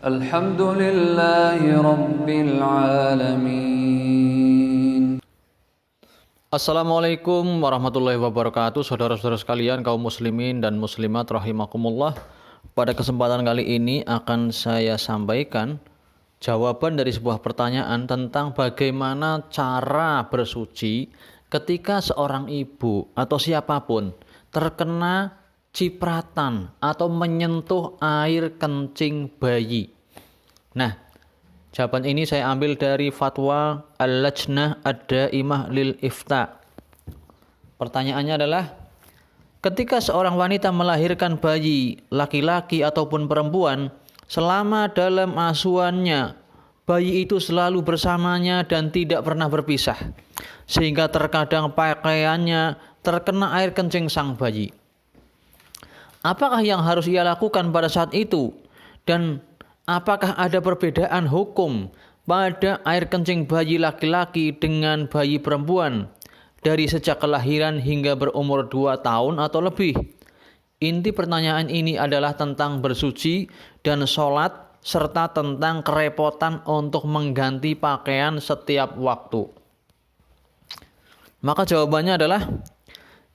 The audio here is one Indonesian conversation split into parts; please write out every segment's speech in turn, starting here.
Alhamdulillahi Rabbil Alamin. Assalamualaikum warahmatullahi wabarakatuh. Saudara-saudara sekalian, kaum muslimin dan muslimat rahimakumullah. Pada kesempatan kali ini akan saya sampaikan jawaban dari sebuah pertanyaan tentang bagaimana cara bersuci ketika seorang ibu atau siapapun terkena cipratan atau menyentuh air kencing bayi. Nah, jawaban ini saya ambil dari fatwa Al-Lajnah Ad-Daimah lil Ifta. Pertanyaannya adalah, ketika seorang wanita melahirkan bayi, laki-laki ataupun perempuan, selama dalam asuhannya, bayi itu selalu bersamanya dan tidak pernah berpisah, sehingga terkadang pakaiannya terkena air kencing sang bayi. Apakah yang harus ia lakukan pada saat itu? Dan apakah ada perbedaan hukum pada air kencing bayi laki-laki dengan bayi perempuan dari sejak kelahiran hingga berumur 2 tahun atau lebih? Inti pertanyaan ini adalah tentang bersuci dan sholat serta tentang kerepotan untuk mengganti pakaian setiap waktu. Maka jawabannya adalah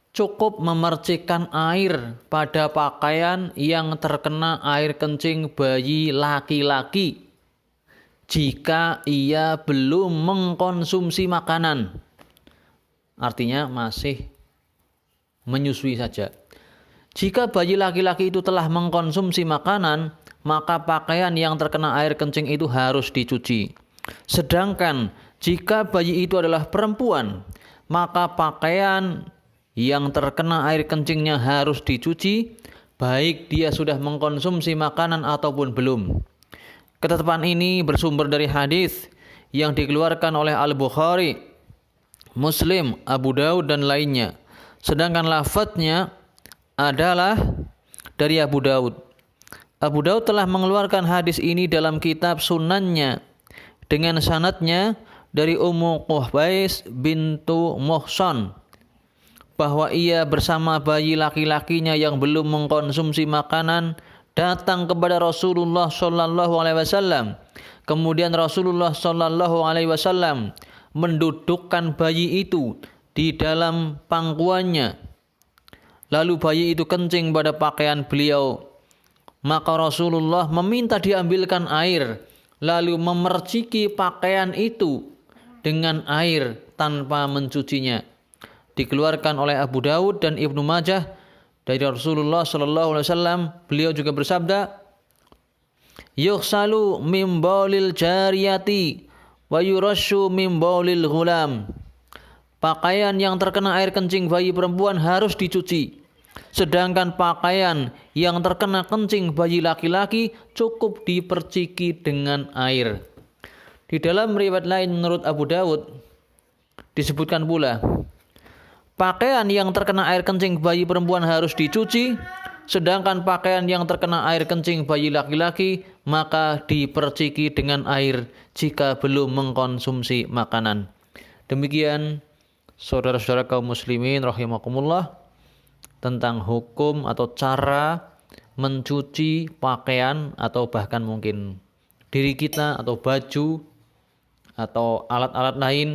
cukup memercikkan air pada pakaian yang terkena air kencing bayi laki-laki jika ia belum mengkonsumsi makanan. Artinya masih menyusui saja. Jika bayi laki-laki itu telah mengkonsumsi makanan, maka pakaian yang terkena air kencing itu harus dicuci. Sedangkan jika bayi itu adalah perempuan, maka pakaian yang terkena air kencingnya harus dicuci, baik dia sudah mengkonsumsi makanan ataupun belum. Ketetapan ini bersumber dari hadis yang dikeluarkan oleh Al-Bukhari, Muslim, Abu Daud dan lainnya. Sedangkan lafadznya adalah dari Abu Daud. Abu Daud telah mengeluarkan hadis ini dalam kitab Sunannya dengan sanadnya dari Ummu Quhbais bintu Muhsan, bahwa ia bersama bayi laki-lakinya yang belum mengkonsumsi makanan datang kepada Rasulullah Shallallahu Alaihi Wasallam. Kemudian Rasulullah Shallallahu Alaihi Wasallam mendudukkan bayi itu di dalam pangkuannya. Lalu bayi itu kencing pada pakaian beliau. Maka Rasulullah meminta diambilkan air, lalu memerciki pakaian itu dengan air tanpa mencucinya. Dikeluarkan oleh Abu Daud dan Ibnu Majah dari Rasulullah Sallallahu Alaihi Wasallam. Beliau juga bersabda, "Yughsalu min baulil jariyati wa yurashu min baulil ghulam." Pakaian yang terkena air kencing bayi perempuan harus dicuci. Sedangkan pakaian yang terkena kencing bayi laki-laki cukup diperciki dengan air. Di dalam riwayat lain menurut Abu Daud disebutkan pula, pakaian yang terkena air kencing bayi perempuan harus dicuci, sedangkan pakaian yang terkena air kencing bayi laki-laki maka diperciki dengan air jika belum mengkonsumsi makanan. Demikian saudara-saudara kaum muslimin rahimakumullah tentang hukum atau cara mencuci pakaian atau bahkan mungkin diri kita atau baju atau alat-alat lain.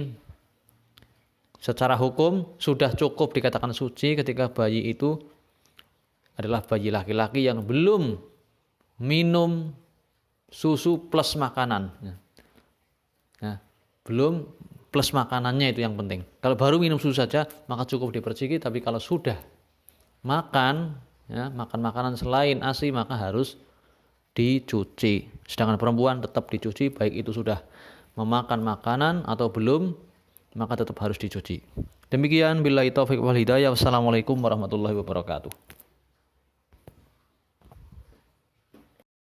Secara hukum sudah cukup dikatakan suci ketika bayi itu adalah bayi laki-laki yang belum minum susu plus makanan. Nah, belum plus makanannya itu yang penting. Kalau baru minum susu saja maka cukup diperciki, tapi kalau sudah makan, makan makanan selain ASI maka harus dicuci. Sedangkan perempuan tetap dicuci, baik itu sudah memakan makanan atau belum, maka tetap harus dicuci. Demikian billahi taufiq wal hidayah. Wassalamualaikum warahmatullahi wabarakatuh.